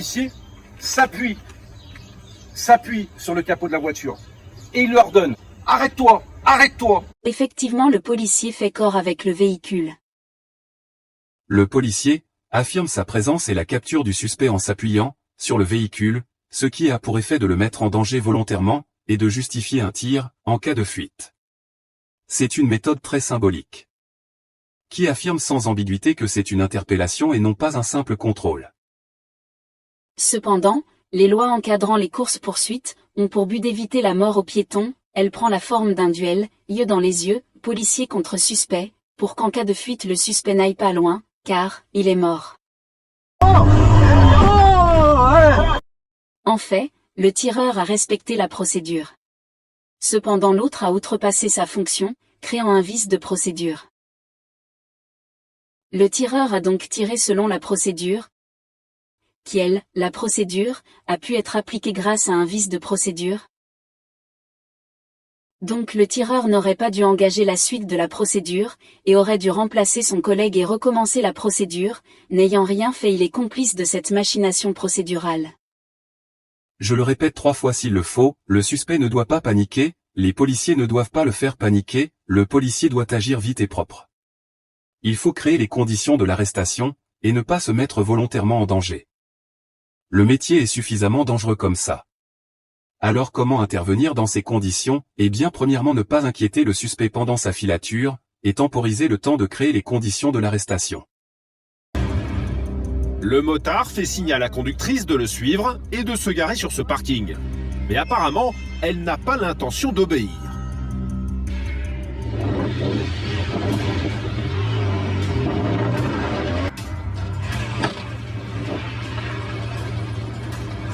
policier s'appuie sur le capot de la voiture et il leur donne « Arrête-toi, arrête-toi ». Effectivement, le policier fait corps avec le véhicule. Le policier affirme sa présence et la capture du suspect en s'appuyant sur le véhicule, ce qui a pour effet de le mettre en danger volontairement et de justifier un tir en cas de fuite. C'est une méthode très symbolique, qui affirme sans ambiguïté que c'est une interpellation et non pas un simple contrôle. Cependant, les lois encadrant les courses-poursuites ont pour but d'éviter la mort aux piétons. Elle prend la forme d'un duel, yeux dans les yeux, policier contre suspect, pour qu'en cas de fuite le suspect n'aille pas loin, car il est mort. En fait, le tireur a respecté la procédure. Cependant l'autre a outrepassé sa fonction, créant un vice de procédure. Le tireur a donc tiré selon la procédure, qui la procédure, a pu être appliquée grâce à un vice de procédure. Donc le tireur n'aurait pas dû engager la suite de la procédure, et aurait dû remplacer son collègue et recommencer la procédure. N'ayant rien fait, il est complice de cette machination procédurale. Je le répète 3 fois s'il le faut, le suspect ne doit pas paniquer, les policiers ne doivent pas le faire paniquer, le policier doit agir vite et propre. Il faut créer les conditions de l'arrestation, et ne pas se mettre volontairement en danger. Le métier est suffisamment dangereux comme ça. Alors comment intervenir dans ces conditions? Eh bien premièrement ne pas inquiéter le suspect pendant sa filature, et temporiser le temps de créer les conditions de l'arrestation. Le motard fait signe à la conductrice de le suivre et de se garer sur ce parking. Mais apparemment, elle n'a pas l'intention d'obéir.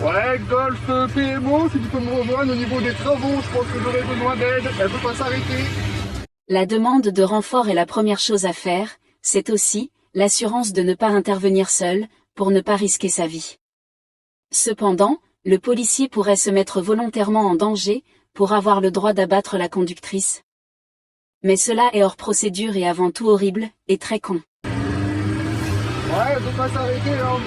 Ouais, Golf PMO, si tu peux me rejoindre au niveau des travaux, je pense que j'aurais besoin d'aide, elle peut pas s'arrêter. La demande de renfort est la première chose à faire, c'est aussi l'assurance de ne pas intervenir seul, pour ne pas risquer sa vie. Cependant, le policier pourrait se mettre volontairement en danger, pour avoir le droit d'abattre la conductrice. Mais cela est hors procédure et avant tout horrible, et très con. Ouais, elle peut pas s'arrêter, hein.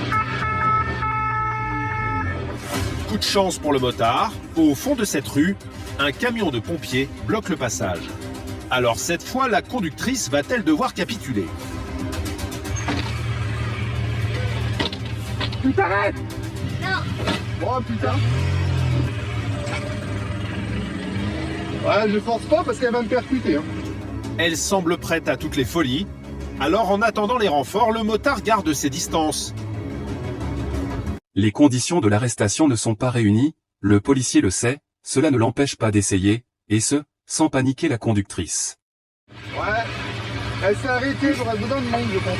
Coup de chance pour le motard, au fond de cette rue, un camion de pompiers bloque le passage. Alors cette fois, la conductrice va-t-elle devoir capituler? Tu t'arrêtes? Non. Oh putain. Ouais, je force pas parce qu'elle va me percuter, hein. Elle semble prête à toutes les folies. Alors en attendant les renforts, le motard garde ses distances. Les conditions de l'arrestation ne sont pas réunies, le policier le sait, cela ne l'empêche pas d'essayer, et ce, sans paniquer la conductrice. Ouais, elle s'est arrêtée, j'aurais besoin de monde, je pense.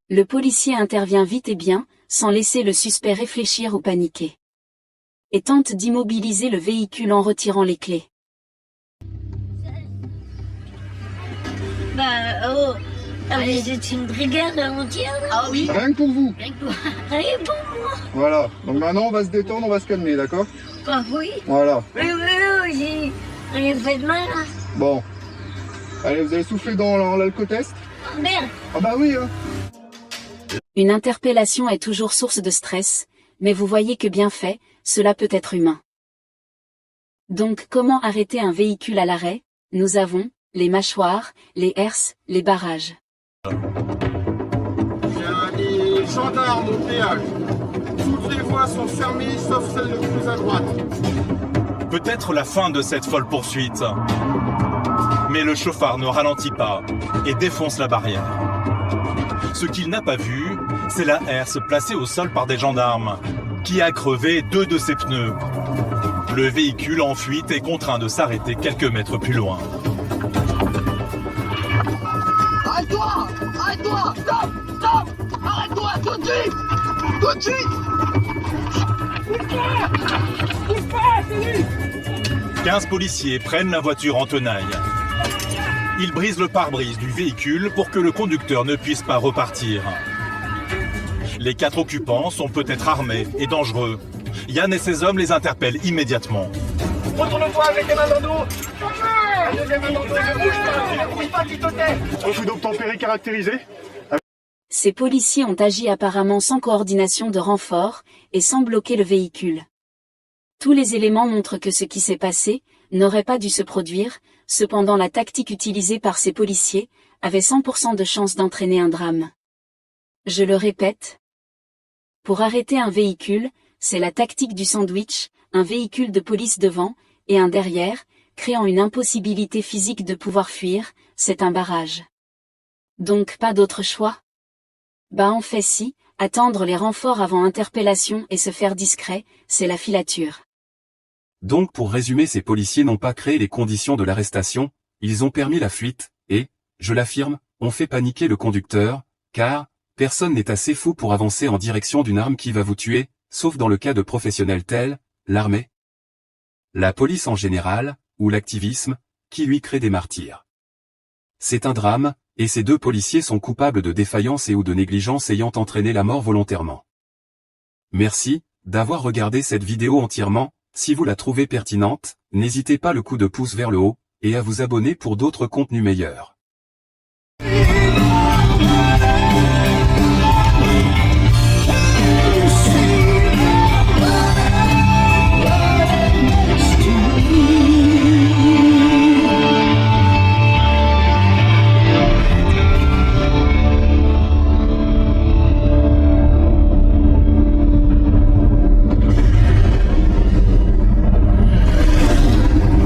Le policier intervient vite et bien, sans laisser le suspect réfléchir ou paniquer. Et tente d'immobiliser le véhicule en retirant les clés. Ah, mais c'est une brigade entière là. Ah oui. Rien que pour vous. Rien pour moi. Voilà, donc maintenant on va se détendre, on va se calmer, d'accord? Ah oui. Voilà. Oui, j'ai rien fait de mal. Hein. Bon. Allez, vous allez souffler dans l'alcotest? Oh, merde. Ah bah oui, hein. Une interpellation est toujours source de stress, mais vous voyez que bien fait, cela peut être humain. Donc comment arrêter un véhicule à l'arrêt? Nous avons les mâchoires, les herses, les barrages. J'ai des gendarmes au péage. Toutes les voies sont fermées sauf celle le plus à droite. Peut-être la fin de cette folle poursuite. Mais le chauffard ne ralentit pas et défonce la barrière. Ce qu'il n'a pas vu, c'est la herse placée au sol par des gendarmes, qui a crevé 2 de ses pneus. Le véhicule en fuite est contraint de s'arrêter quelques mètres plus loin. Arrête-toi! Arrête-toi! Stop! Stop! Arrête-toi tout de suite! Tout de suite! 15 policiers prennent la voiture en tenaille. Ils brisent le pare-brise du véhicule pour que le conducteur ne puisse pas repartir. Les 4 occupants sont peut-être armés et dangereux. Yann et ses hommes les interpellent immédiatement. Retourne-toi avec les mains dans le dos. La deuxième main dans le dos, ne bouge pas, tu te tais. Refus d'obtempérer caractérisé. Ces policiers ont agi apparemment sans coordination de renfort, et sans bloquer le véhicule. Tous les éléments montrent que ce qui s'est passé n'aurait pas dû se produire, cependant la tactique utilisée par ces policiers avait 100% de chance d'entraîner un drame. Je le répète. Pour arrêter un véhicule, c'est la tactique du sandwich, un véhicule de police devant, et un derrière, créant une impossibilité physique de pouvoir fuir, c'est un barrage. Donc pas d'autre choix? Bah en fait si, attendre les renforts avant interpellation et se faire discret, c'est la filature. Donc pour résumer, ces policiers n'ont pas créé les conditions de l'arrestation, ils ont permis la fuite, et, je l'affirme, ont fait paniquer le conducteur, car, personne n'est assez fou pour avancer en direction d'une arme qui va vous tuer, sauf dans le cas de professionnels tels, l'armée, la police en général, ou l'activisme, qui lui crée des martyrs. C'est un drame, et ces deux policiers sont coupables de défaillance et ou de négligence ayant entraîné la mort volontairement. Merci d'avoir regardé cette vidéo entièrement. Si vous la trouvez pertinente, n'hésitez pas le coup de pouce vers le haut, et à vous abonner pour d'autres contenus meilleurs.